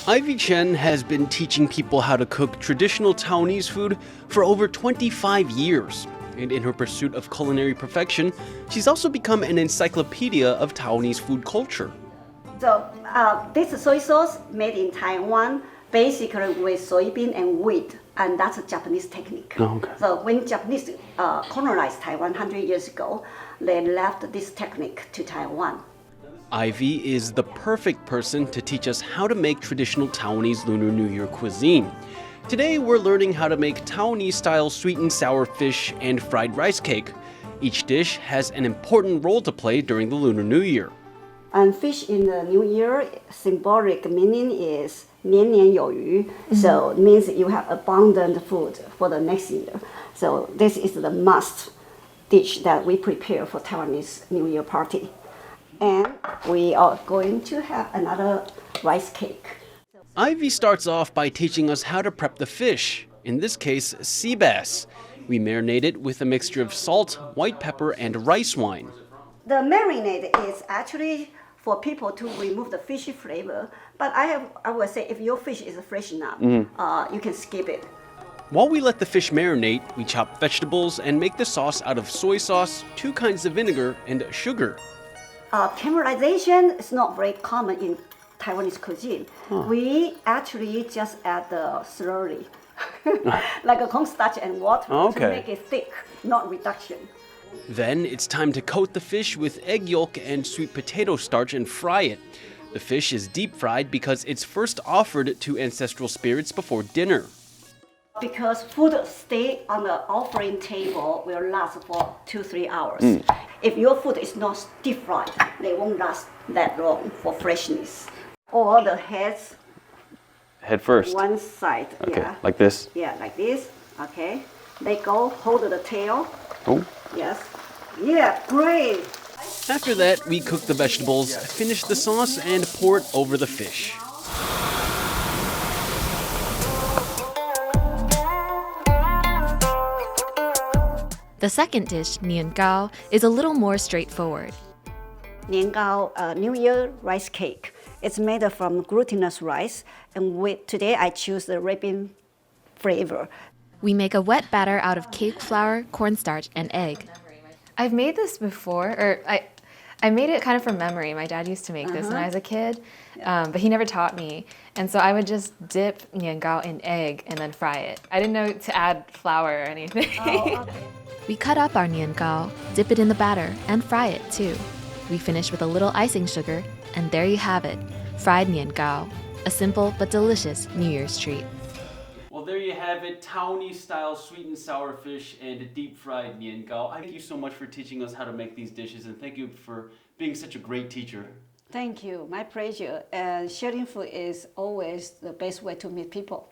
Ivy Chen has been teaching people how to cook traditional Taiwanese food for over 25 years. And in her pursuit of culinary perfection, she's also become an encyclopedia of Taiwanese food culture. So this soy sauce made in Taiwan, basically with soybean and wheat, and that's a Japanese technique. Oh, okay. So when Japanese colonized Taiwan 100 years ago, they left this technique to Taiwan. Ivy is the perfect person to teach us how to make traditional Taiwanese Lunar New Year cuisine. Today, we're learning how to make Taiwanese-style sweet and sour fish and fried rice cake. Each dish has an important role to play during the Lunar New Year. And fish in the New Year, symbolic meaning is 年年有余. So it means you have abundant food for the next year. So this is the must dish that we prepare for Taiwanese New Year party. And we are going to have another rice cake. Ivy starts off by teaching us how to prep the fish, in this case, sea bass. We marinate it with a mixture of salt, white pepper, and rice wine. The marinade is actually for people to remove the fishy flavor, but I would say if your fish is fresh enough, you can skip it. While we let the fish marinate, we chop vegetables and make the sauce out of soy sauce, 2 kinds of vinegar, and sugar. Caramelization is not very common in Taiwanese cuisine. We actually just add the slurry, like a cornstarch and water to make it thick, not reduction. Then it's time to coat the fish with egg yolk and sweet potato starch and fry it. The fish is deep fried because it's first offered to ancestral spirits before dinner. Because food stay on the offering table will last for 2-3 hours. If your food is not deep fried, they won't last that long for freshness. Or the heads. Head first. One side. Okay, yeah. like this? Yeah, like this. Okay. Let go, hold the tail. Oh. Yes. Yeah, great. After that, we cook the vegetables, finish the sauce, and pour it over the fish. The second dish, nian gao, is a little more straightforward. Nian gao, New Year rice cake. It's made from glutinous rice, and today I choose the red bean flavor. We make a wet batter out of cake flour, cornstarch, and egg. I've made this before, or I made it kind of from memory. My dad used to make this when I was a kid, but he never taught me. And so I would just dip nian gao in egg and then fry it. I didn't know to add flour or anything. Oh, okay. We cut up our nian gao, dip it in the batter, and fry it too. We finish with a little icing sugar, and there you have it, fried nian gao, a simple but delicious New Year's treat. Well, there you have it, Taiwanese-style sweet and sour fish and deep-fried nian gao. Thank you so much for teaching us how to make these dishes, and thank you for being such a great teacher. Thank you, my pleasure. And sharing food is always the best way to meet people.